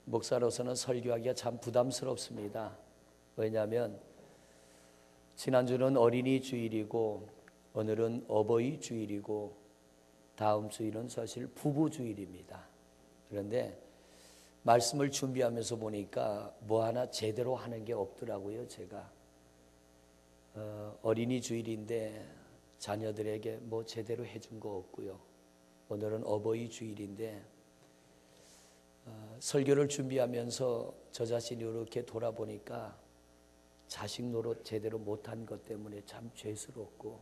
목사로서는 설교하기가 참 부담스럽습니다. 왜냐하면 지난주는 어린이 주일이고 오늘은 어버이 주일이고 다음 주일은 사실 부부 주일입니다. 그런데 말씀을 준비하면서 보니까 뭐 하나 제대로 하는 게 없더라고요. 제가 어린이 주일인데 자녀들에게 뭐 제대로 해준 거 없고요. 오늘은 어버이 주일인데 설교를 준비하면서 저 자신이 이렇게 돌아보니까 자식 노릇 제대로 못한 것 때문에 참 죄스럽고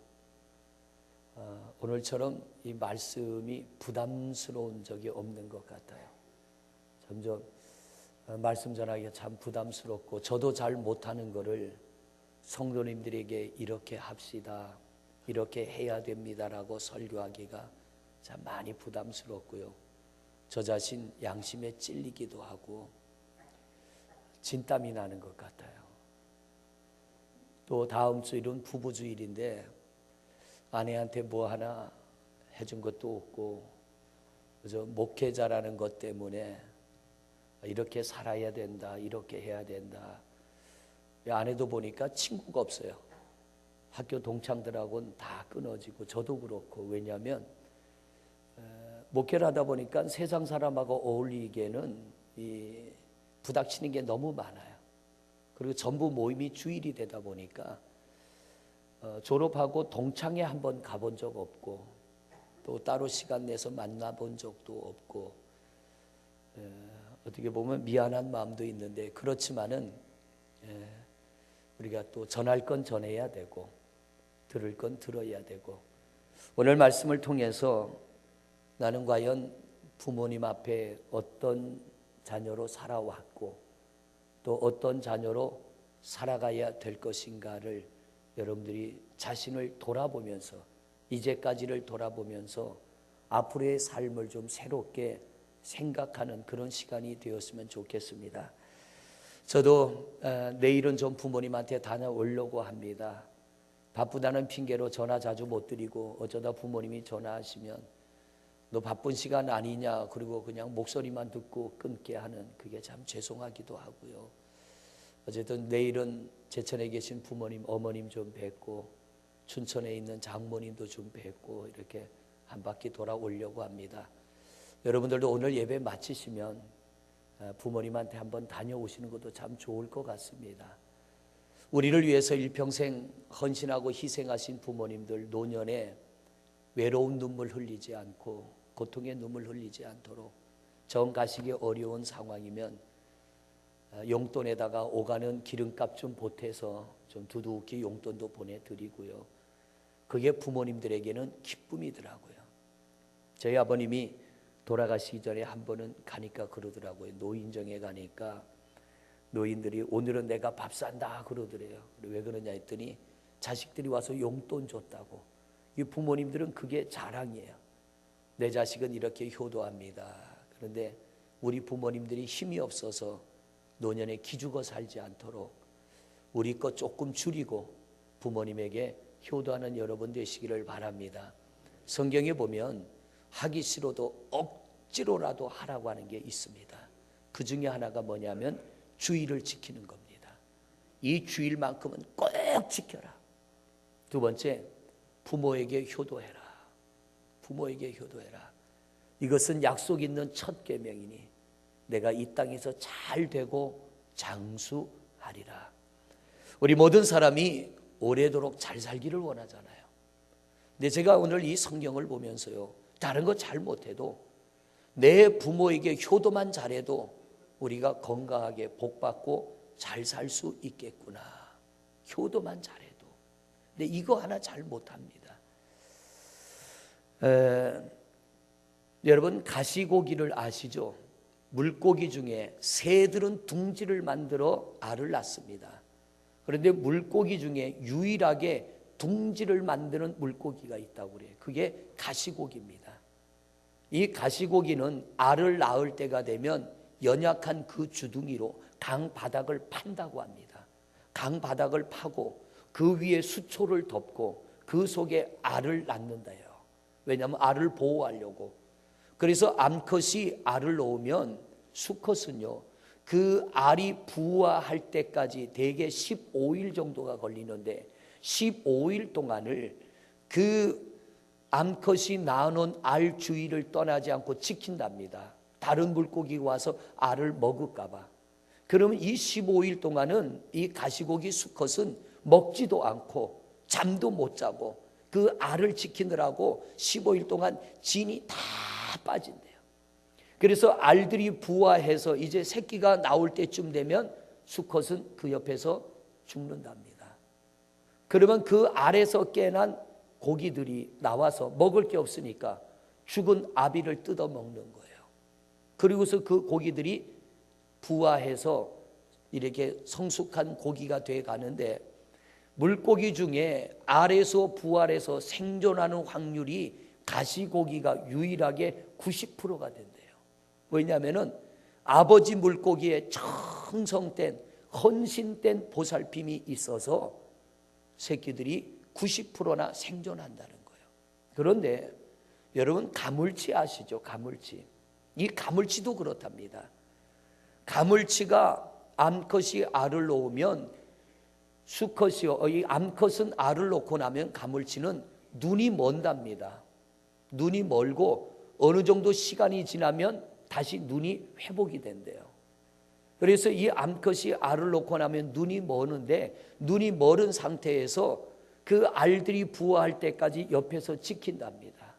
오늘처럼 이 말씀이 부담스러운 적이 없는 것 같아요. 점점 말씀 전하기가 참 부담스럽고 저도 잘 못하는 거를 성도님들에게 이렇게 합시다, 이렇게 해야 됩니다라고 설교하기가 참 많이 부담스럽고요. 저 자신 양심에 찔리기도 하고 진땀이 나는 것 같아요. 또 다음 주일은 부부 주일인데 아내한테 뭐 하나 해준 것도 없고 그저 목회자라는 것 때문에 이렇게 살아야 된다, 이렇게 해야 된다. 아내도 보니까 친구가 없어요. 학교 동창들하고는 다 끊어지고 저도 그렇고. 왜냐하면 목회를 하다 보니까 세상 사람하고 어울리기에는 부닥치는 게 너무 많아요. 그리고 전부 모임이 주일이 되다 보니까 졸업하고 동창회 한번 가본 적 없고 또 따로 시간 내서 만나본 적도 없고 어떻게 보면 미안한 마음도 있는데 그렇지만은 우리가 또 전할 건 전해야 되고 들을 건 들어야 되고 오늘 말씀을 통해서 나는 과연 부모님 앞에 어떤 자녀로 살아왔고 또 어떤 자녀로 살아가야 될 것인가를 여러분들이 자신을 돌아보면서 이제까지를 돌아보면서 앞으로의 삶을 좀 새롭게 생각하는 그런 시간이 되었으면 좋겠습니다. 저도 내일은 좀 부모님한테 다녀오려고 합니다. 바쁘다는 핑계로 전화 자주 못 드리고 어쩌다 부모님이 전화하시면 너 바쁜 시간 아니냐 그리고 그냥 목소리만 듣고 끊게 하는 그게 참 죄송하기도 하고요. 어쨌든 내일은 제천에 계신 부모님 어머님 좀 뵙고 춘천에 있는 장모님도 좀 뵙고 이렇게 한 바퀴 돌아오려고 합니다. 여러분들도 오늘 예배 마치시면 부모님한테 한번 다녀오시는 것도 참 좋을 것 같습니다. 우리를 위해서 일평생 헌신하고 희생하신 부모님들 노년에 외로운 눈물 흘리지 않고 고통의 눈물 흘리지 않도록 정 가시기 어려운 상황이면 용돈에다가 오가는 기름값 좀 보태서 좀 두둑히 용돈도 보내드리고요. 그게 부모님들에게는 기쁨이더라고요. 저희 아버님이 돌아가시기 전에 한 번은 가니까 그러더라고요. 노인정에 가니까 노인들이 오늘은 내가 밥 산다 그러더래요. 왜 그러냐 했더니 자식들이 와서 용돈 줬다고. 이 부모님들은 그게 자랑이에요. 내 자식은 이렇게 효도합니다. 그런데 우리 부모님들이 힘이 없어서 노년에 기죽어 살지 않도록 우리 것 조금 줄이고 부모님에게 효도하는 여러분 되시기를 바랍니다. 성경에 보면 하기 싫어도 억지로라도 하라고 하는 게 있습니다. 그 중에 하나가 뭐냐면 주일을 지키는 겁니다. 이 주일만큼은 꼭 지켜라. 두 번째, 부모에게 효도해라. 부모에게 효도해라. 이것은 약속 있는 첫 계명이니 내가 이 땅에서 잘 되고 장수하리라. 우리 모든 사람이 오래도록 잘 살기를 원하잖아요. 근데 제가 오늘 이 성경을 보면서요, 다른 거 잘 못해도 내 부모에게 효도만 잘해도 우리가 건강하게 복받고 잘 살 수 있겠구나. 효도만 잘해도. 근데 이거 하나 잘 못합니다. 여러분 가시고기를 아시죠? 물고기 중에 새들은 둥지를 만들어 알을 낳습니다. 그런데 물고기 중에 유일하게 둥지를 만드는 물고기가 있다고 그래요. 그게 가시고기입니다. 이 가시고기는 알을 낳을 때가 되면 연약한 그 주둥이로 강 바닥을 판다고 합니다. 강 바닥을 파고 그 위에 수초를 덮고 그 속에 알을 낳는다요. 왜냐하면 알을 보호하려고. 그래서 암컷이 알을 놓으면 수컷은요 그 알이 부화할 때까지 대개 15일 정도가 걸리는데 15일 동안을 그 암컷이 낳아놓은 알 주위를 떠나지 않고 지킨답니다. 다른 물고기가 와서 알을 먹을까 봐. 그러면 이 15일 동안은 이 가시고기 수컷은 먹지도 않고 잠도 못 자고 그 알을 지키느라고 15일 동안 진이 다 빠진대요. 그래서 알들이 부화해서 이제 새끼가 나올 때쯤 되면 수컷은 그 옆에서 죽는답니다. 그러면 그 알에서 깨난 고기들이 나와서 먹을 게 없으니까 죽은 아비를 뜯어 먹는 거예요. 그리고서 그 고기들이 부화해서 이렇게 성숙한 고기가 돼 가는데, 물고기 중에 알에서 부활해서 생존하는 확률이 가시고기가 유일하게 90%가 된대요. 왜냐하면 아버지 물고기에 정성된 헌신된 보살핌이 있어서 새끼들이 90%나 생존한다는 거예요. 그런데 여러분 가물치 아시죠? 가물치. 이 가물치도 그렇답니다. 가물치가 암컷이 알을 놓으면 수컷이요, 이 암컷은 알을 놓고 나면 가물치는 눈이 먼답니다. 눈이 멀고 어느 정도 시간이 지나면 다시 눈이 회복이 된대요. 그래서 이 암컷이 알을 놓고 나면 눈이 머는데, 눈이 멀은 상태에서 그 알들이 부화할 때까지 옆에서 지킨답니다.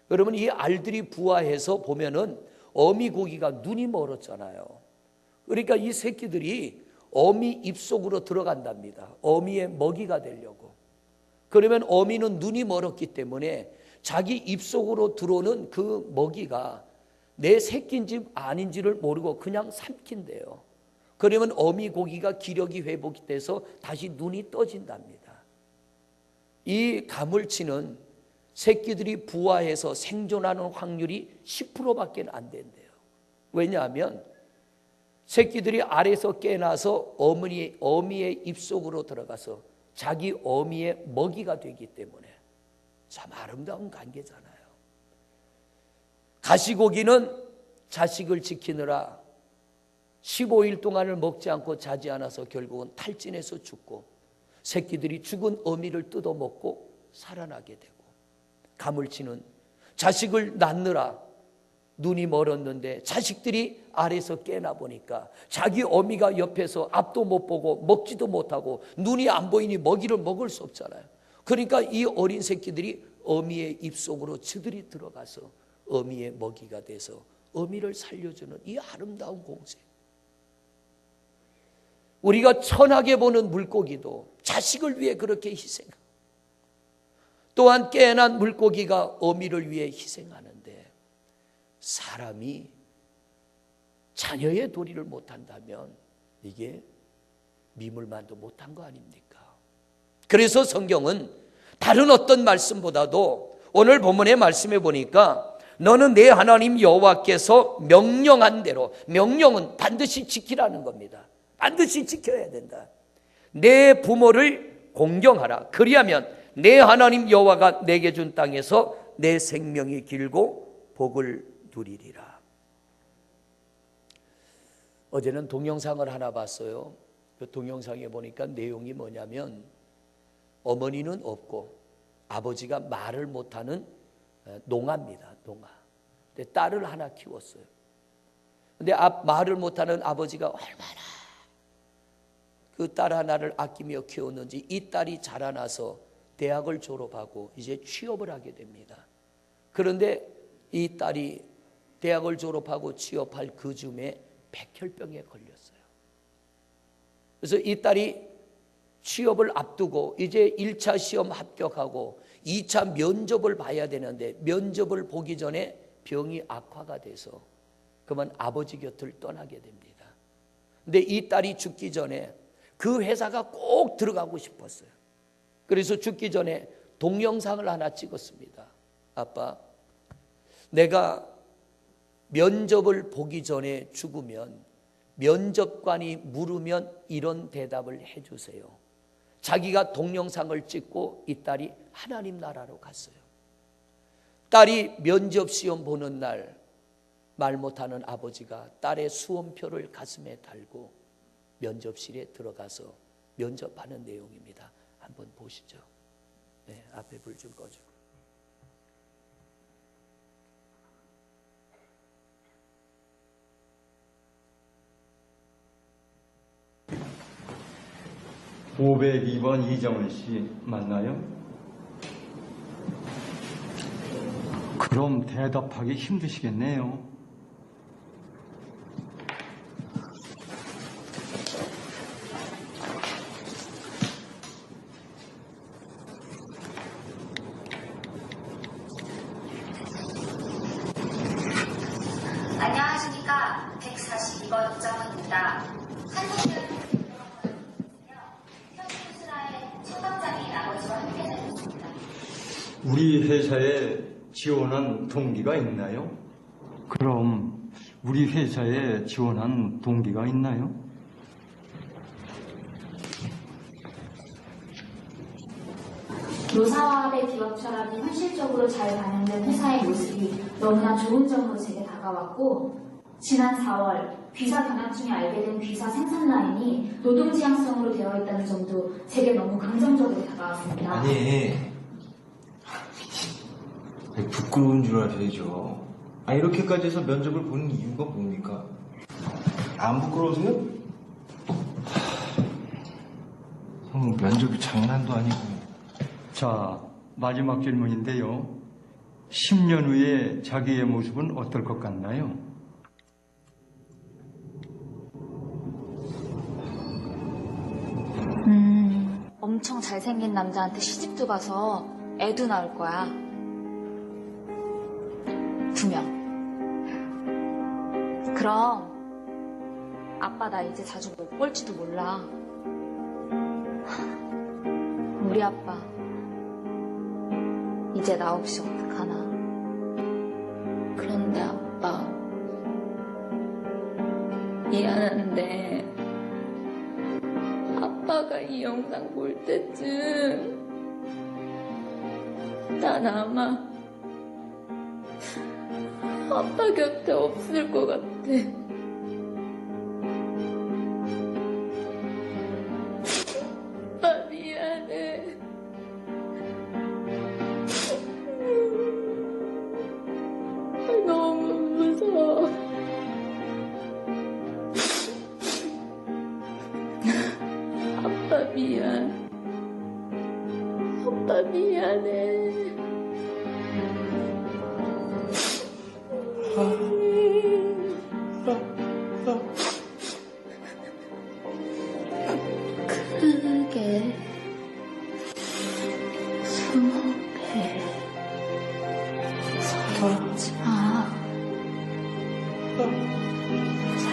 여러분, 이 알들이 부화해서 보면은 어미 고기가 눈이 멀었잖아요. 그러니까 이 새끼들이 어미 입속으로 들어간답니다. 어미의 먹이가 되려고. 그러면 어미는 눈이 멀었기 때문에 자기 입속으로 들어오는 그 먹이가 내 새끼인지 아닌지를 모르고 그냥 삼킨대요. 그러면 어미 고기가 기력이 회복이 돼서 다시 눈이 떠진답니다. 이 가물치는 새끼들이 부화해서 생존하는 확률이 10%밖에 안 된대요. 왜냐하면 새끼들이 알에서 깨나서 어미의 입속으로 들어가서 자기 어미의 먹이가 되기 때문에 참 아름다운 관계잖아요. 가시고기는 자식을 지키느라 15일 동안을 먹지 않고 자지 않아서 결국은 탈진해서 죽고, 새끼들이 죽은 어미를 뜯어먹고 살아나게 되고, 가물치는 자식을 낳느라 눈이 멀었는데 자식들이 알에서 깨나 보니까 자기 어미가 옆에서 앞도 못 보고 먹지도 못하고 눈이 안 보이니 먹이를 먹을 수 없잖아요. 그러니까 이 어린 새끼들이 어미의 입속으로 저들이 들어가서 어미의 먹이가 돼서 어미를 살려주는 이 아름다운 공생. 우리가 천하게 보는 물고기도 자식을 위해 그렇게 희생하고, 또한 깨어난 물고기가 어미를 위해 희생하는데, 사람이 자녀의 도리를 못한다면 이게 미물만도 못한 거 아닙니까? 그래서 성경은 다른 어떤 말씀보다도 오늘 본문의 말씀에 보니까 너는 내 하나님 여호와께서 명령한 대로, 명령은 반드시 지키라는 겁니다. 반드시 지켜야 된다. 내 부모를 공경하라. 그리하면 내 하나님 여호와가 내게 준 땅에서 내 생명이 길고 복을 누리리라. 어제는 동영상을 하나 봤어요. 그 동영상에 보니까 내용이 뭐냐면, 어머니는 없고 아버지가 말을 못하는 농아입니다. 농아. 근데 딸을 하나 키웠어요. 근데 말을 못하는 아버지가 얼마나 그 딸 하나를 아끼며 키웠는지 이 딸이 자라나서 대학을 졸업하고 이제 취업을 하게 됩니다. 그런데 이 딸이 대학을 졸업하고 취업할 그 즈음에 백혈병에 걸렸어요. 그래서 이 딸이 취업을 앞두고 이제 1차 시험 합격하고 2차 면접을 봐야 되는데, 면접을 보기 전에 병이 악화가 돼서 그만 아버지 곁을 떠나게 됩니다. 근데 이 딸이 죽기 전에 그 회사가 꼭 들어가고 싶었어요. 그래서 죽기 전에 동영상을 하나 찍었습니다. 아빠, 내가 면접을 보기 전에 죽으면 면접관이 물으면 이런 대답을 해주세요. 자기가 동영상을 찍고 이 딸이 하나님 나라로 갔어요. 딸이 면접 시험 보는 날 말 못하는 아버지가 딸의 수험표를 가슴에 달고 면접실에 들어가서 면접하는 내용입니다. 한번 보시죠. 네, 앞에 불 좀 꺼주고. (502번) 이정은 씨 맞나요? 그럼 대답하기 힘드시겠네요. 안녕하십니까. 142번 이정은입니다. 한국은 현수수라의 처방장인 아버지와 함께 다녔습니다. 우리 회사에 지원한 동기가 있나요? 그럼 우리 회사에 지원한 동기가 있나요? 노사화합의 기업 철학이 현실적으로 잘 반영된 회사의 모습이 너무나 좋은 점으로 제게 다가왔고, 지난 4월 귀사 견학 중에 알게 된 귀사 생산 라인이 노동지향성으로 되어 있다는 점도 제게 너무 긍정적으로 다가왔습니다. 아니, 부끄러운 줄 아셔야죠. 이렇게까지 해서 면접을 보는 이유가 뭡니까? 안 부끄러우세요? 형, 면접이 장난도 아니고. 자, 마지막 질문인데요. 10년 후에 자기의 모습은 어떨 것 같나요? 엄청 잘생긴 남자한테 시집도 가서 애도 낳을 거야. 2명. 그럼 아빠 나 이제 자주 못 볼지도 몰라. 우리 아빠 이제 나 없이 어떡하나. 그런데 아빠, 미안한데 아빠가 이 영상 볼 때쯤 난 아마 아빠 곁에 없을 것 같아. 아빠 미안해. 너무 무서워. 아빠 미안. 아빠 미안해. 크게 숨호흡해. 서럽지 마. 잘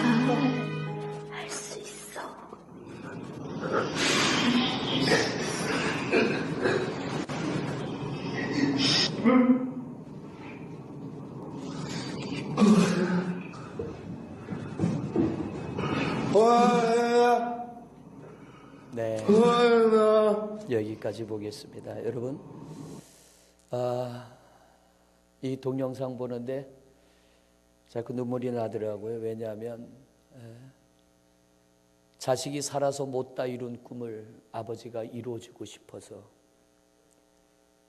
할 수 있어. 네, 여기까지 보겠습니다. 여러분, 이 동영상 보는데 자꾸 눈물이 나더라고요. 왜냐하면 자식이 살아서 못다 이룬 꿈을 아버지가 이루어주고 싶어서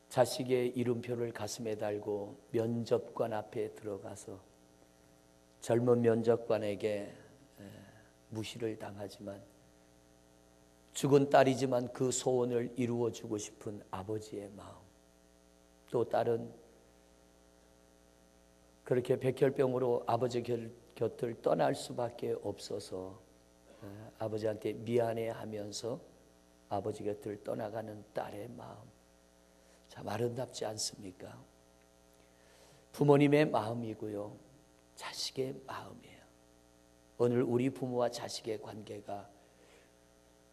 자식의 이름표를 가슴에 달고 면접관 앞에 들어가서 젊은 면접관에게 무시를 당하지만 죽은 딸이지만 그 소원을 이루어주고 싶은 아버지의 마음, 또 딸은 그렇게 백혈병으로 아버지 곁을 떠날 수밖에 없어서 아버지한테 미안해하면서 아버지 곁을 떠나가는 딸의 마음, 참 아름답지 않습니까? 부모님의 마음이고요, 자식의 마음이에요. 오늘 우리 부모와 자식의 관계가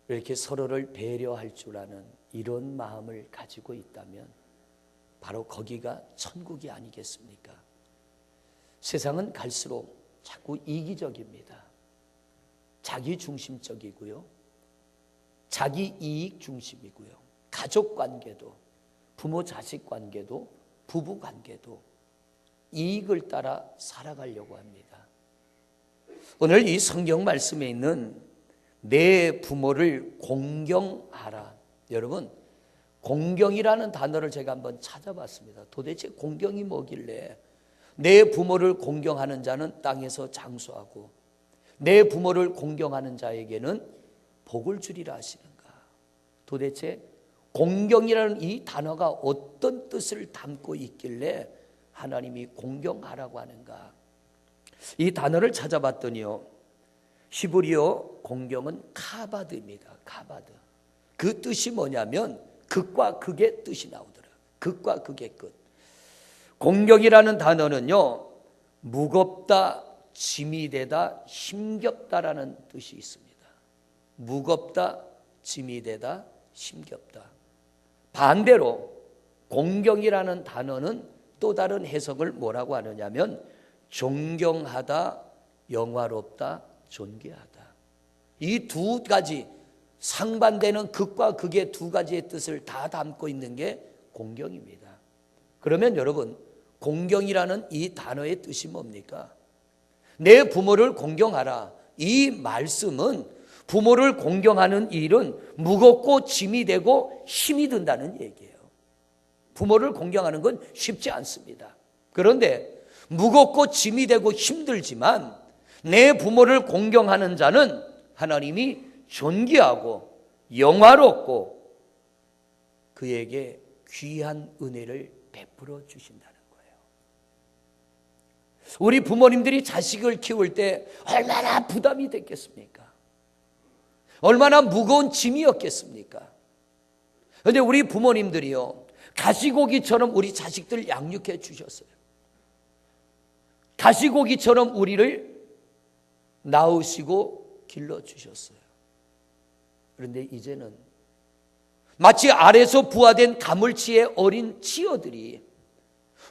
이렇게 서로를 배려할 줄 아는 이런 마음을 가지고 있다면 바로 거기가 천국이 아니겠습니까? 세상은 갈수록 자꾸 이기적입니다. 자기 중심적이고요, 자기 이익 중심이고요, 가족 관계도, 부모 자식 관계도, 부부 관계도 이익을 따라 살아가려고 합니다. 오늘 이 성경 말씀에 있는 내 부모를 공경하라. 여러분, 공경이라는 단어를 제가 한번 찾아봤습니다. 도대체 공경이 뭐길래 내 부모를 공경하는 자는 땅에서 장수하고 내 부모를 공경하는 자에게는 복을 주리라 하시는가. 도대체 공경이라는 이 단어가 어떤 뜻을 담고 있길래 하나님이 공경하라고 하는가. 이 단어를 찾아봤더니요, 히브리어 공경은 카바드입니다. 카바드. 그 뜻이 뭐냐면 극과 극의 뜻이 나오더라고요. 극과 극의 끝. 공경이라는 단어는요, 무겁다, 짐이 되다, 힘겹다라는 뜻이 있습니다. 무겁다, 짐이 되다, 힘겹다. 반대로 공경이라는 단어는 또 다른 해석을 뭐라고 하느냐면 존경하다, 영화롭다, 존귀하다. 이 두 가지 상반되는 극과 극의 두 가지의 뜻을 다 담고 있는 게 공경입니다. 그러면 여러분, 공경이라는 이 단어의 뜻이 뭡니까? 내 부모를 공경하라. 이 말씀은 부모를 공경하는 일은 무겁고 짐이 되고 힘이 든다는 얘기예요. 부모를 공경하는 건 쉽지 않습니다. 그런데 무겁고 짐이 되고 힘들지만 내 부모를 공경하는 자는 하나님이 존귀하고 영화롭고 그에게 귀한 은혜를 베풀어 주신다는 거예요. 우리 부모님들이 자식을 키울 때 얼마나 부담이 됐겠습니까? 얼마나 무거운 짐이었겠습니까? 그런데 우리 부모님들이요, 가시고기처럼 우리 자식들 양육해 주셨어요. 가시고기처럼 우리를 낳으시고 길러주셨어요. 그런데 이제는 마치 알에서 부화된 가물치의 어린 치어들이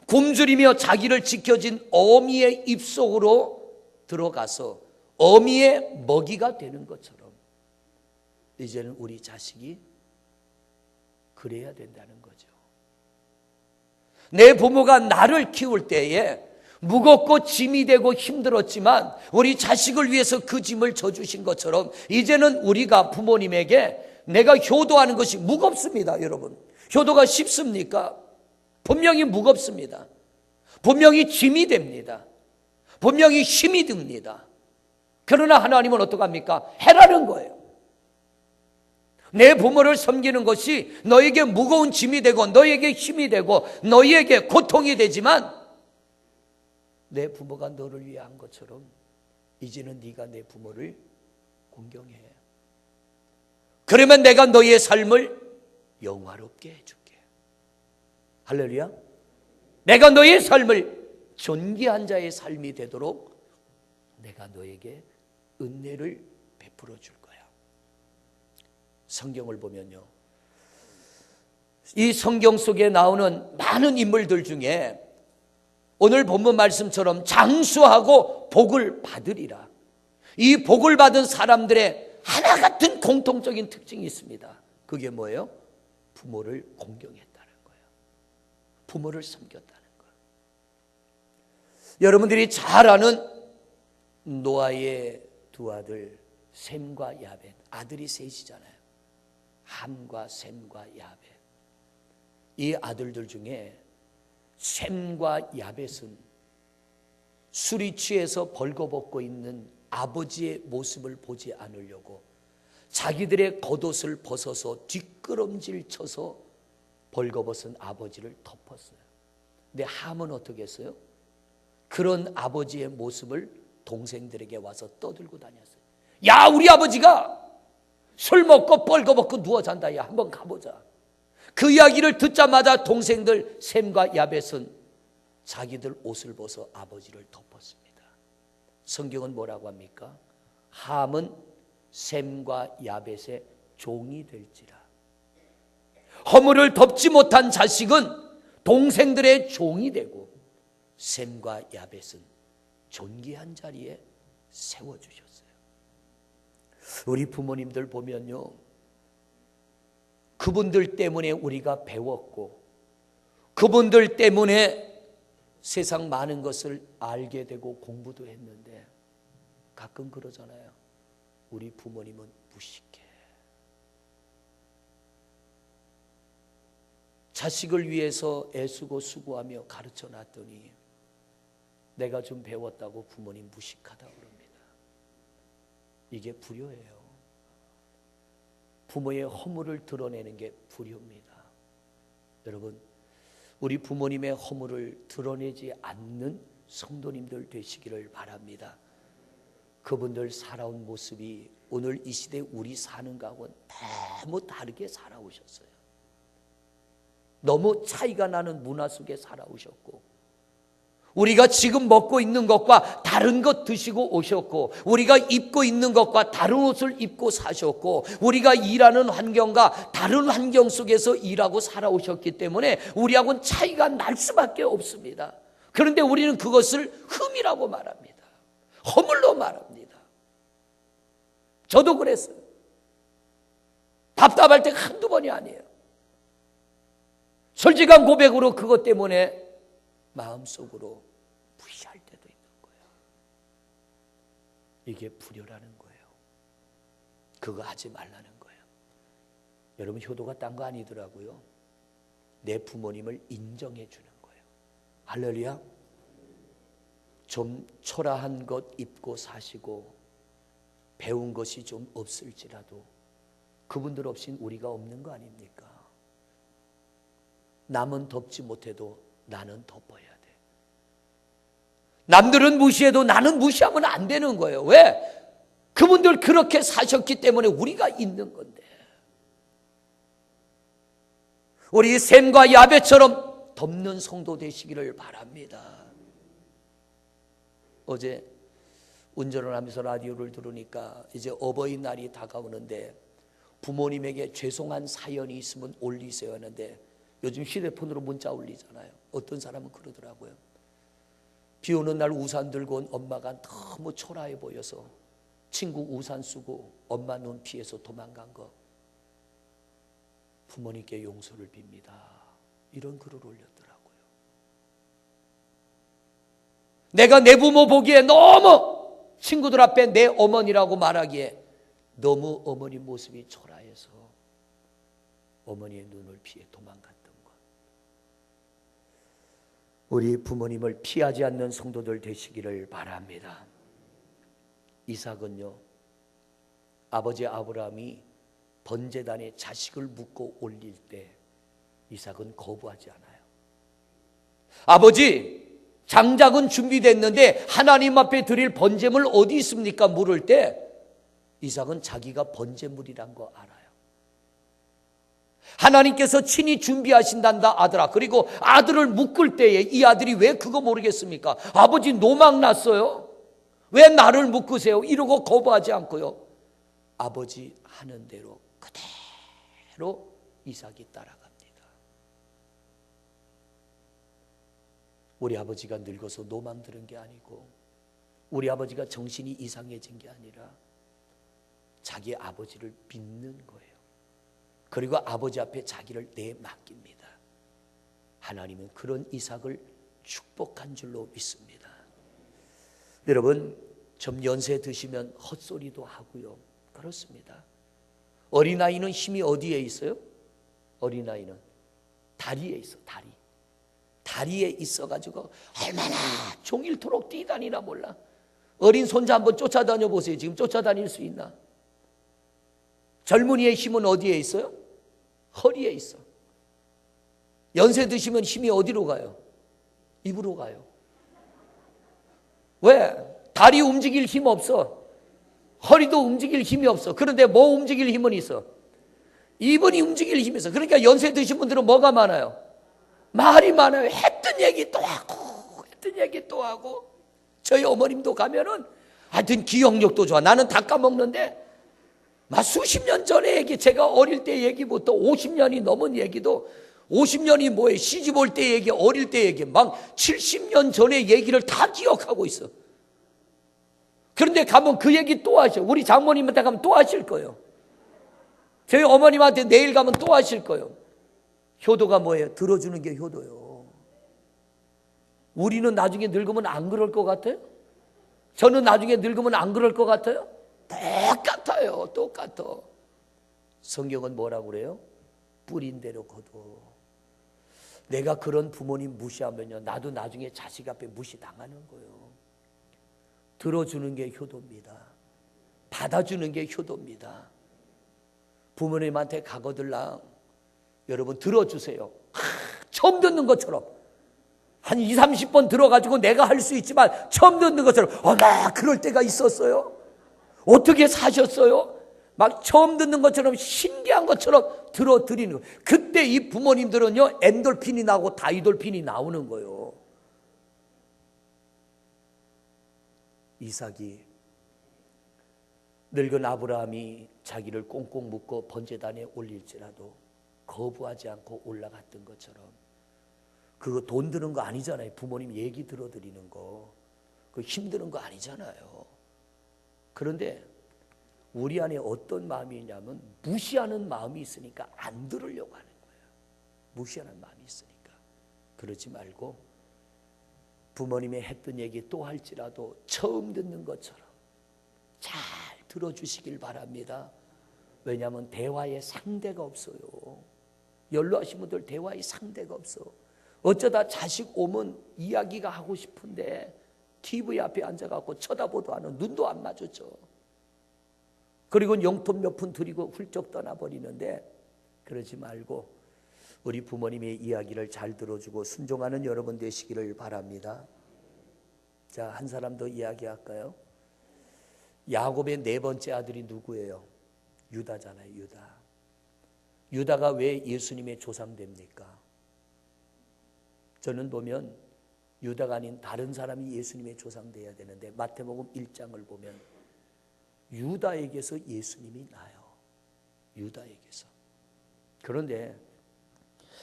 굶주리며 자기를 지켜진 어미의 입속으로 들어가서 어미의 먹이가 되는 것처럼 이제는 우리 자식이 그래야 된다는 거죠. 내 부모가 나를 키울 때에 무겁고 짐이 되고 힘들었지만 우리 자식을 위해서 그 짐을 져주신 것처럼 이제는 우리가 부모님에게 내가 효도하는 것이 무겁습니다. 여러분, 효도가 쉽습니까? 분명히 무겁습니다. 분명히 짐이 됩니다. 분명히 힘이 듭니다. 그러나 하나님은 어떡합니까? 해라는 거예요. 내 부모를 섬기는 것이 너에게 무거운 짐이 되고 너에게 힘이 되고 너희에게 고통이 되지만 내 부모가 너를 위해 한 것처럼 이제는 네가 내 부모를 공경해. 그러면 내가 너희의 삶을 영화롭게 해줄게. 할렐루야. 내가 너희의 삶을 존귀한 자의 삶이 되도록 내가 너에게 은혜를 베풀어 줄 거야. 성경을 보면요, 이 성경 속에 나오는 많은 인물들 중에 오늘 본문 말씀처럼 장수하고 복을 받으리라, 이 복을 받은 사람들의 하나 같은 공통적인 특징이 있습니다. 그게 뭐예요? 부모를 공경했다는 거예요. 부모를 섬겼다는 거예요. 여러분들이 잘 아는 노아의 두 아들 셈과 야벳, 아들이 셋이잖아요. 함과 셈과 야벳. 이 아들들 중에 셈과 야벳은 술이 취해서 벌거벗고 있는 아버지의 모습을 보지 않으려고 자기들의 겉옷을 벗어서 뒷걸음질 쳐서 벌거벗은 아버지를 덮었어요. 근데 함은 어떻게 했어요? 그런 아버지의 모습을 동생들에게 와서 떠들고 다녔어요. 야, 우리 아버지가 술 먹고 벌거벗고 누워 잔다. 야, 한번 가보자. 그 이야기를 듣자마자 동생들 셈과 야벳은 자기들 옷을 벗어 아버지를 덮었습니다. 성경은 뭐라고 합니까? 함은 셈과 야벳의 종이 될지라. 허물을 덮지 못한 자식은 동생들의 종이 되고 셈과 야벳은 존귀한 자리에 세워주셨어요. 우리 부모님들 보면요, 그분들 때문에 우리가 배웠고 그분들 때문에 세상 많은 것을 알게 되고 공부도 했는데 가끔 그러잖아요. 우리 부모님은 무식해. 자식을 위해서 애쓰고 수고하며 가르쳐 놨더니 내가 좀 배웠다고 부모님 무식하다고 그럽니다. 이게 불효예요. 부모의 허물을 드러내는 게 불효입니다. 여러분, 우리 부모님의 허물을 드러내지 않는 성도님들 되시기를 바랍니다. 그분들 살아온 모습이 오늘 이 시대 우리 사는 것하고는 너무 다르게 살아오셨어요. 너무 차이가 나는 문화 속에 살아오셨고, 우리가 지금 먹고 있는 것과 다른 것 드시고 오셨고, 우리가 입고 있는 것과 다른 옷을 입고 사셨고, 우리가 일하는 환경과 다른 환경 속에서 일하고 살아오셨기 때문에 우리하고는 차이가 날 수밖에 없습니다. 그런데 우리는 그것을 흠이라고 말합니다. 허물로 말합니다. 저도 그랬어요. 답답할 때가 한두 번이 아니에요. 솔직한 고백으로 그것 때문에 마음속으로 무시할 때도 있는 거예요. 이게 불효라는 거예요. 그거 하지 말라는 거예요. 여러분, 효도가 딴 거 아니더라고요. 내 부모님을 인정해 주는 거예요. 할렐루야. 좀 초라한 것 입고 사시고 배운 것이 좀 없을지라도 그분들 없인 우리가 없는 거 아닙니까? 남은 덮지 못해도 나는 덮어야 돼. 남들은 무시해도 나는 무시하면 안 되는 거예요. 왜? 그분들 그렇게 사셨기 때문에 우리가 있는 건데. 우리 셈과 야벳처럼 덮는 성도 되시기를 바랍니다. 어제 운전을 하면서 라디오를 들으니까 이제 어버이날이 다가오는데 부모님에게 죄송한 사연이 있으면 올리세요 하는데, 요즘 휴대폰으로 문자 올리잖아요. 어떤 사람은 그러더라고요. 비 오는 날 우산 들고 온 엄마가 너무 초라해 보여서 친구 우산 쓰고 엄마 눈 피해서 도망간 거 부모님께 용서를 빕니다. 이런 글을 올렸더라고요. 내가 내 부모 보기에 너무 친구들 앞에 내 어머니라고 말하기에 너무 어머니 모습이 초라해서 어머니의 눈을 피해 도망갔던 것. 우리 부모님을 피하지 않는 성도들 되시기를 바랍니다. 이삭은요, 아버지 아브라함이 번제단에 자식을 묻고 올릴 때 이삭은 거부하지 않아요. 아버지, 장작은 준비됐는데 하나님 앞에 드릴 번제물 어디 있습니까? 물을 때 이삭은 자기가 번제물이란 거 알아요. 하나님께서 친히 준비하신단다 아들아. 그리고 아들을 묶을 때에 이 아들이 왜 그거 모르겠습니까? 아버지 노망 났어요. 왜 나를 묶으세요? 이러고 거부하지 않고요, 아버지 하는 대로 그대로 이삭이 따라갑니다. 우리 아버지가 늙어서 노망 들은 게 아니고 우리 아버지가 정신이 이상해진 게 아니라 자기 아버지를 믿는 거예요. 그리고 아버지 앞에 자기를 내맡깁니다. 하나님은 그런 이삭을 축복한 줄로 믿습니다. 여러분, 좀 연세 드시면 헛소리도 하고요, 그렇습니다. 어린아이는 힘이 어디에 있어요? 어린아이는 다리에 있어. 다리에 있어가지고 얼마나 종일토록 뛰다니나 몰라. 어린 손자 한번 쫓아다녀 보세요. 지금 쫓아다닐 수 있나? 젊은이의 힘은 어디에 있어요? 허리에 있어. 연세 드시면 힘이 어디로 가요? 입으로 가요. 왜? 다리 움직일 힘 없어. 허리도 움직일 힘이 없어. 그런데 뭐 움직일 힘은 있어? 입은 움직일 힘이 있어. 그러니까 연세 드신 분들은 뭐가 많아요? 말이 많아요. 했던 얘기 또 하고 했던 얘기 또 하고. 저희 어머님도 가면은 하여튼 기억력도 좋아. 나는 다 까먹는데 막 수십 년 전의 얘기, 제가 어릴 때 얘기부터 50년이 넘은 얘기도, 50년이 뭐예요? 시집 올 때 얘기, 어릴 때 얘기, 막 70년 전의 얘기를 다 기억하고 있어. 그런데 가면 그 얘기 또 하셔. 우리 장모님한테 가면 또 하실 거예요. 저희 어머님한테 내일 가면 또 하실 거예요. 효도가 뭐예요? 들어주는 게 효도요. 우리는 나중에 늙으면 안 그럴 것 같아요? 저는 나중에 늙으면 안 그럴 것 같아요? 똑같아요. 똑같아. 성경은 뭐라고 그래요? 뿌린 대로 거둬. 내가 그런 부모님 무시하면요, 나도 나중에 자식 앞에 무시당하는 거예요. 들어주는 게 효도입니다. 받아주는 게 효도입니다. 부모님한테 가거들랑 여러분 들어주세요. 처음 듣는 것처럼 한 20, 30번 들어가지고 내가 할 수 있지만 처음 듣는 것처럼 나 그럴 때가 있었어요. 어떻게 사셨어요? 막 처음 듣는 것처럼 신기한 것처럼 들어드리는 거예요. 그때 이 부모님들은요, 엔돌핀이 나고 다이돌핀이 나오는 거예요. 이삭이 늙은 아브라함이 자기를 꽁꽁 묶어 번제단에 올릴지라도 거부하지 않고 올라갔던 것처럼, 그거 돈 드는 거 아니잖아요. 부모님 얘기 들어드리는 거 그거 힘드는 거 아니잖아요. 그런데 우리 안에 어떤 마음이 있냐면 무시하는 마음이 있으니까 안 들으려고 하는 거예요. 무시하는 마음이 있으니까. 그러지 말고 부모님이 했던 얘기 또 할지라도 처음 듣는 것처럼 잘 들어주시길 바랍니다. 왜냐하면 대화의 상대가 없어요. 연로하신 분들 대화의 상대가 없어. 어쩌다 자식 오면 이야기가 하고 싶은데 TV 앞에 앉아갖고 쳐다보도 않은, 눈도 안 마주쳐. 그리고 용돈 몇 푼 드리고 훌쩍 떠나버리는데, 그러지 말고 우리 부모님의 이야기를 잘 들어주고 순종하는 여러분 되시기를 바랍니다. 자, 한 사람 더 이야기할까요? 야곱의 네 번째 아들이 누구예요? 유다잖아요. 유다. 유다가 왜 예수님의 조상됩니까? 저는 보면 유다가 아닌 다른 사람이 예수님의 조상돼야 되는데, 마태복음 1장을 보면 유다에게서 예수님이 나요. 유다에게서. 그런데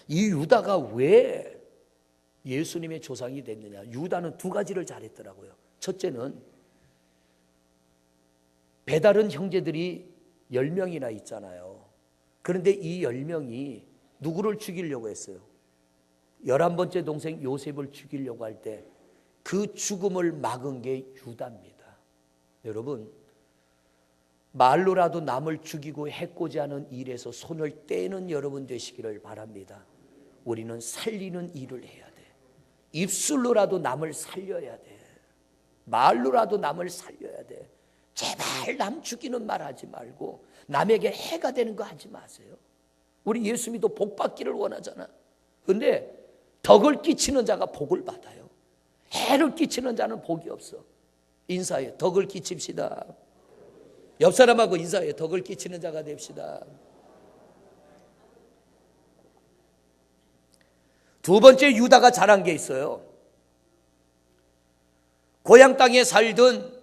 이 유다가 왜 예수님의 조상이 됐느냐? 유다는 두 가지를 잘했더라고요. 첫째는 배다른 형제들이 10명이나 있잖아요. 그런데 이 10명이 누구를 죽이려고 했어요? 11번째 동생 요셉을 죽이려고 할 때 그 죽음을 막은 게 유다입니다. 여러분, 말로라도 남을 죽이고 해코지하는 일에서 손을 떼는 여러분 되시기를 바랍니다. 우리는 살리는 일을 해야 돼. 입술로라도 남을 살려야 돼. 말로라도 남을 살려야 돼. 제발 남 죽이는 말 하지 말고 남에게 해가 되는 거 하지 마세요. 우리 예수 믿어 복 받기를 원하잖아. 근데 덕을 끼치는 자가 복을 받아요. 해를 끼치는 자는 복이 없어. 인사해. 덕을 끼칩시다. 옆 사람하고 인사해. 덕을 끼치는 자가 됩시다. 두 번째, 유다가 잘한 게 있어요. 고향 땅에 살던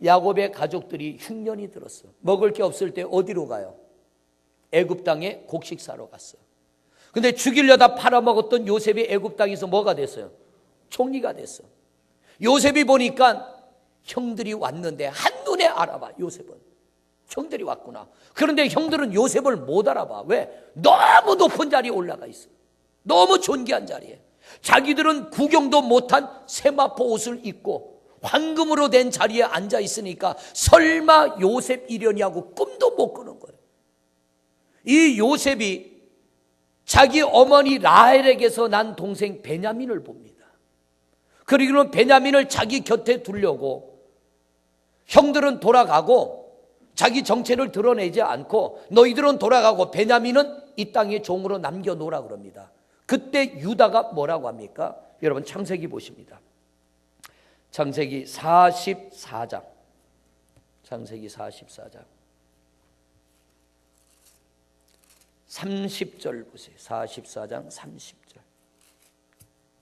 야곱의 가족들이 흉년이 들었어. 먹을 게 없을 때 어디로 가요? 애굽 땅에 곡식 사러 갔어. 근데 죽이려다 팔아먹었던 요셉이 애굽 땅에서 뭐가 됐어요? 총리가 됐어. 요셉이 보니까 형들이 왔는데 한눈에 알아봐. 요셉은 형들이 왔구나. 그런데 형들은 요셉을 못 알아봐. 왜? 너무 높은 자리에 올라가 있어. 너무 존귀한 자리에. 자기들은 구경도 못한 세마포 옷을 입고 황금으로 된 자리에 앉아 있으니까 설마 요셉 이려냐고 꿈도 못 꾸는 거예요. 이 요셉이 자기 어머니 라헬에게서 난 동생 베냐민을 봅니다. 그리고는 베냐민을 자기 곁에 두려고 형들은 돌아가고 자기 정체를 드러내지 않고 너희들은 돌아가고 베냐민은 이 땅에 종으로 남겨놓으라 그럽니다. 그때 유다가 뭐라고 합니까? 여러분 창세기 보십니다. 창세기 44장. 창세기 44장. 30절 보세요. 44장 30절.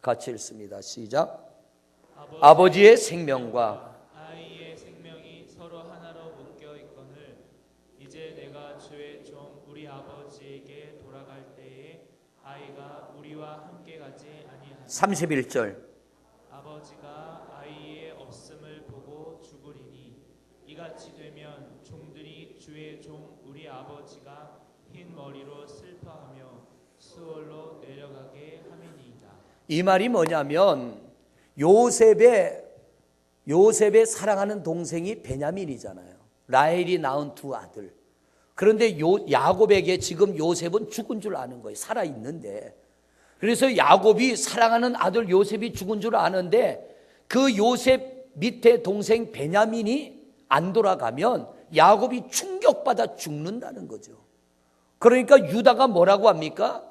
같이 읽습니다. 시작. 아버지의 생명과 아이의 생명이 서로 하나로 묶여 있거늘 이제 내가 주의 종 우리 아버지에게 돌아갈 때에 아이가 우리와 함께 가지 아니하니 31절. 아버지가 아이의 없음을 보고 죽으리니 이같이 되면 종들이 주의 종 우리 아버지가 흰 머리로 슬퍼하며 수월로 내려가게 함이니이다. 이 말이 뭐냐면 요셉의 사랑하는 동생이 베냐민이잖아요. 라헬이 낳은 두 아들. 그런데 야곱에게 지금 요셉은 죽은 줄 아는 거예요. 살아있는데. 그래서 야곱이 사랑하는 아들 요셉이 죽은 줄 아는데 그 요셉 밑에 동생 베냐민이 안 돌아가면 야곱이 충격받아 죽는다는 거죠. 그러니까 유다가 뭐라고 합니까?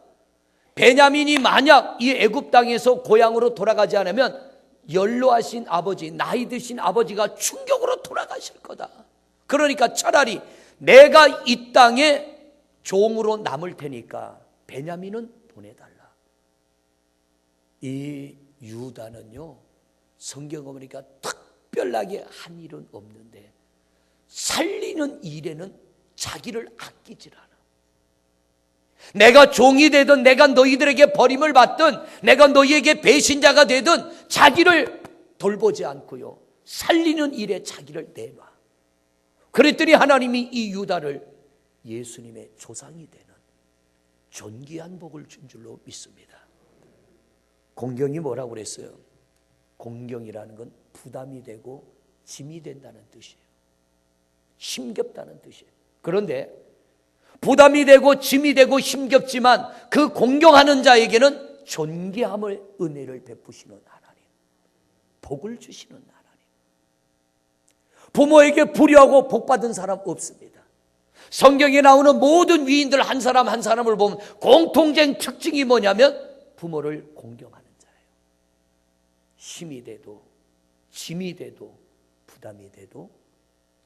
베냐민이 만약 이 애굽 땅에서 고향으로 돌아가지 않으면 연로하신 아버지, 나이 드신 아버지가 충격으로 돌아가실 거다. 그러니까 차라리 내가 이 땅에 종으로 남을 테니까 베냐민은 보내달라. 이 유다는요, 성경에 보니까 특별하게 한 일은 없는데 살리는 일에는 자기를 아끼질 않아. 내가 종이 되든 내가 너희들에게 버림을 받든 내가 너희에게 배신자가 되든 자기를 돌보지 않고요, 살리는 일에 자기를 내놔. 그랬더니 하나님이 이 유다를 예수님의 조상이 되는 존귀한 복을 준 줄로 믿습니다. 공경이 뭐라고 그랬어요? 공경이라는 건 부담이 되고 짐이 된다는 뜻이에요. 힘겹다는 뜻이에요. 그런데 부담이 되고 짐이 되고 힘겹지만 그 공경하는 자에게는 존귀함을, 은혜를 베푸시는 하나님, 복을 주시는 하나님. 부모에게 불효하고 복받은 사람 없습니다. 성경에 나오는 모든 위인들 한 사람 한 사람을 보면 공통된 특징이 뭐냐면 부모를 공경하는 자예요. 힘이 돼도 짐이 돼도 부담이 돼도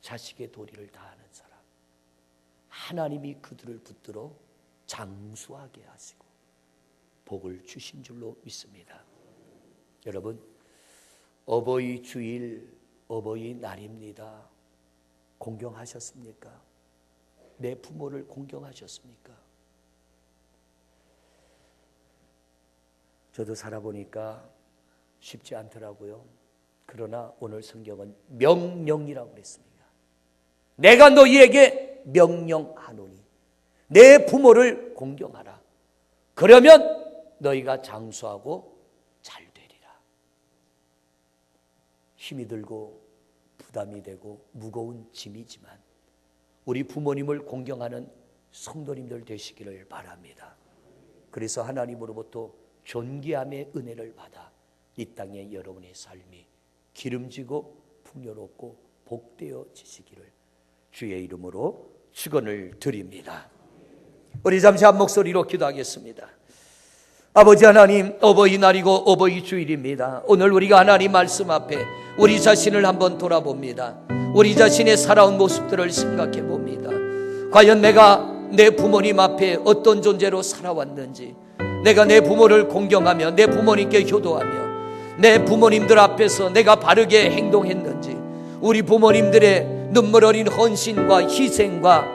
자식의 도리를 다하는 사람, 하나님이 그들을 붙들어 장수하게 하시고 복을 주신 줄로 믿습니다. 여러분, 어버이 주일, 어버이 날입니다. 공경하셨습니까? 내 부모를 공경하셨습니까? 저도 살아보니까 쉽지 않더라고요. 그러나 오늘 성경은 명령이라고 그랬습니다. 내가 너희에게 명령하노니 내 부모를 공경하라. 그러면 너희가 장수하고 잘 되리라. 힘이 들고 부담이 되고 무거운 짐이지만 우리 부모님을 공경하는 성도님들 되시기를 바랍니다. 그래서 하나님으로부터 존귀함의 은혜를 받아 이 땅에 여러분의 삶이 기름지고 풍요롭고 복되어지시기를 주의 이름으로 축원을 드립니다. 우리 잠시 한 목소리로 기도하겠습니다. 아버지 하나님, 어버이날이고 어버이 주일입니다. 오늘 우리가 하나님 말씀 앞에 우리 자신을 한번 돌아봅니다. 우리 자신의 살아온 모습들을 생각해 봅니다. 과연 내가 내 부모님 앞에 어떤 존재로 살아왔는지, 내가 내 부모를 공경하며 내 부모님께 효도하며 내 부모님들 앞에서 내가 바르게 행동했는지, 우리 부모님들의 눈물 어린 헌신과 희생과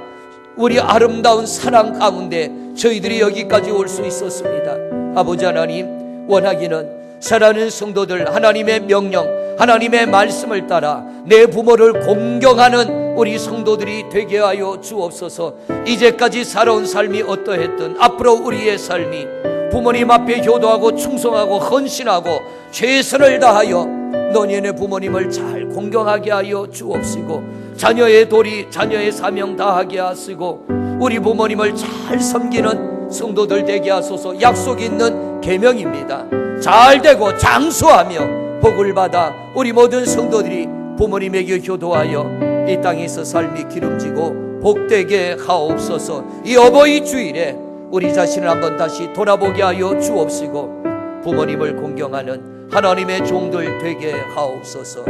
우리 아름다운 사랑 가운데 저희들이 여기까지 올 수 있었습니다. 아버지 하나님, 원하기는 사랑하는 성도들 하나님의 명령, 하나님의 말씀을 따라 내 부모를 공경하는 우리 성도들이 되게 하여 주옵소서. 이제까지 살아온 삶이 어떠했든 앞으로 우리의 삶이 부모님 앞에 효도하고 충성하고 헌신하고 최선을 다하여 너희의 부모님을 잘 공경하게 하여 주옵시고, 자녀의 도리, 자녀의 사명 다하게 하시고 우리 부모님을 잘 섬기는 성도들 되게 하소서. 약속 있는 계명입니다. 잘 되고 장수하며 복을 받아 우리 모든 성도들이 부모님에게 효도하여 이 땅에서 삶이 기름지고 복되게 하옵소서. 이 어버이 주일에 우리 자신을 한번 다시 돌아보게 하여 주옵시고 부모님을 공경하는 하나님의 종들 되게 하옵소서.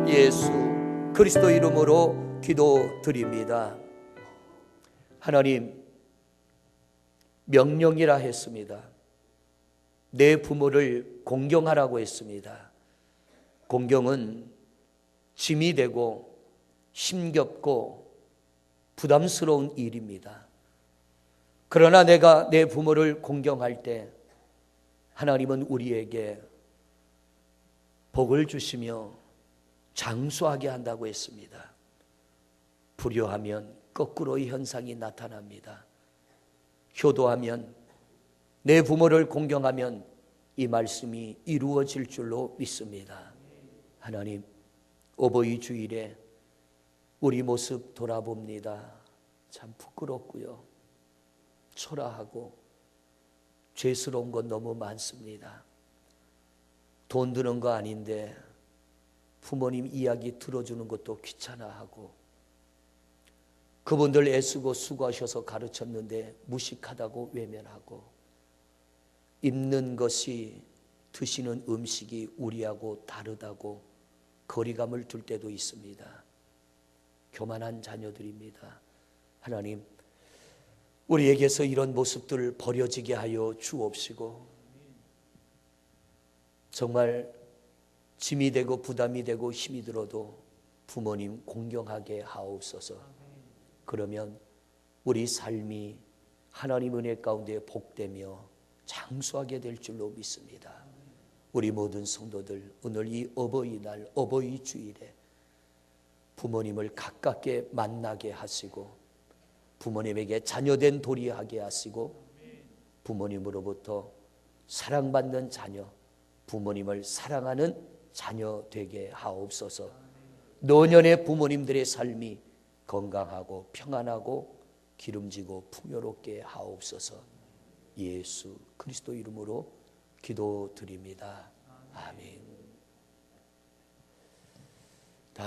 예수 그리스도 이름으로 기도드립니다. 하나님, 명령이라 했습니다. 내 부모를 공경하라고 했습니다. 공경은 짐이 되고 힘겹고 부담스러운 일입니다. 그러나 내가 내 부모를 공경할 때 하나님은 우리에게 복을 주시며 장수하게 한다고 했습니다. 불효하면 거꾸로의 현상이 나타납니다. 효도하면, 내 부모를 공경하면 이 말씀이 이루어질 줄로 믿습니다. 하나님, 어버이 주일에 우리 모습 돌아봅니다. 참 부끄럽고요, 초라하고 죄스러운 건 너무 많습니다. 돈 드는 거 아닌데 부모님 이야기 들어주는 것도 귀찮아하고, 그분들 애쓰고 수고하셔서 가르쳤는데 무식하다고 외면하고, 입는 것이 드시는 음식이 우리하고 다르다고 거리감을 둘 때도 있습니다. 교만한 자녀들입니다. 하나님, 우리에게서 이런 모습들 버려지게 하여 주옵시고, 정말 짐이 되고 부담이 되고 힘이 들어도 부모님 공경하게 하옵소서. 그러면 우리 삶이 하나님 은혜 가운데 복되며 장수하게 될 줄로 믿습니다. 우리 모든 성도들, 오늘 이 어버이날, 어버이 주일에 부모님을 가깝게 만나게 하시고, 부모님에게 자녀된 도리하게 하시고, 부모님으로부터 사랑받는 자녀, 부모님을 사랑하는 자녀 되게 하옵소서. 노년의 부모님들의 삶이 건강하고 평안하고 기름지고 풍요롭게 하옵소서. 예수 그리스도 이름으로 기도드립니다. 아멘.